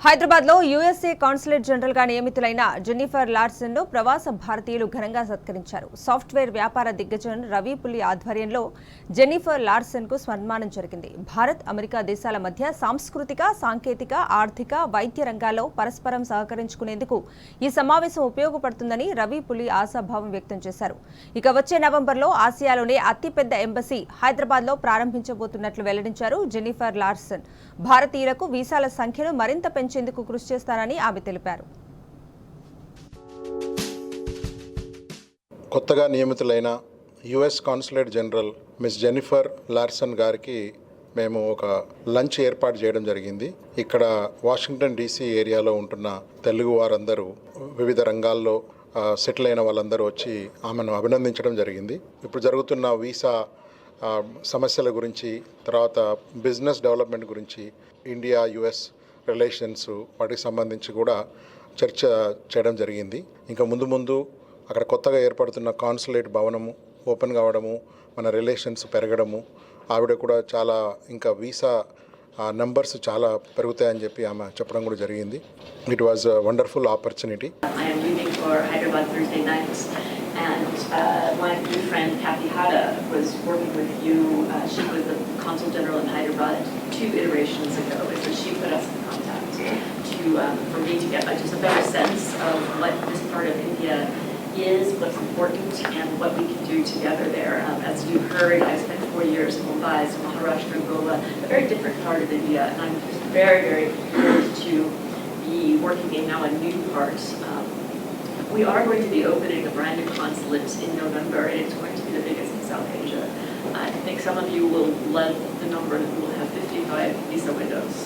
హైదరాబాద్ లో USA consulate general గా నియమితులైన జెన్నిఫర్ లార్సన్ ను ప్రవాస భారతీయులు ఘనంగా సత్కరించారు. సాఫ్ట్వేర్ వ్యాపార దిగ్గజం రవి పులి ఆధ్వర్యంలో జెన్నిఫర్ లార్సన్ కు సన్మానం జరిగింది. భారత్, అమెరికా దేశాల మధ్య సాంస్కృతిక, సాంకేతిక, ఆర్థిక, వైద్య రంగాల్లో పరస్పరం సహకరించుకునేందుకు ఈ సమావేశం ఉపయోగపడుతుందని రవి పులి ఆశాభావం వ్యక్తం చేశారు. ఇక వచ్చే నవంబర్లో ఆసియాలోనే అతిపెద్ద ఎంబసీ హైదరాబాద్ లో ప్రారంభించబోతున్నట్లు వెల్లడించారు జెన్నిఫర్ లార్సన్. భారతీయులకు వీసాల సంఖ్యను మరింత పెంచేందుకు కృషి చేస్తారని ఆమె తెలిపారు. కొత్తగా నియమితులైన US consulate general miss Jennifer Larsen గారికి మేము ఒక లంచ్ ఏర్పాటు చేయడం జరిగింది. ఇక్కడ వాషింగ్టన్ డీసీ ఏరియాలో ఉంటున్న తెలుగు వారందరూ, వివిధ రంగాల్లో సెటిల్ అయిన వాళ్ళందరూ వచ్చి ఆమెను అభినందించడం జరిగింది. ఇప్పుడు జరుగుతున్న వీసా సమస్యల గురించి, తర్వాత బిజినెస్ డెవలప్మెంట్ గురించి, ఇండియా యుఎస్ రిలేషన్స్ వాటికి సంబంధించి కూడా చర్చ చేయడం జరిగింది. ఇంకా ముందు అక్కడ కొత్తగా ఏర్పడుతున్న కాన్సులేట్ భవనము ఓపెన్ కావడము, మన రిలేషన్స్ పెరగడము, ఆవిడ కూడా చాలా ఇంకా వీసా నంబర్స్ చాలా పెరుగుతాయని చెప్పి ఆమె చెప్పడం కూడా జరిగింది. It was wonderful opportunity. And my good friend Kathy Hatta was working with you. She was the Consul General in Hyderabad 2 iterations ago, and so she put us in contact for me to get just a better sense of what this part of India is, what's important, and what we can do together there. As you heard, I spent 4 years in Mumbai, so Maharashtra, Goa, a very different part of India, and I'm just very, very thrilled to be working in now a new part. We are going to be opening a brand new consulate in November, and it's going to be the biggest in South Asia. I think some of you will love the number that we will have 55 visa windows.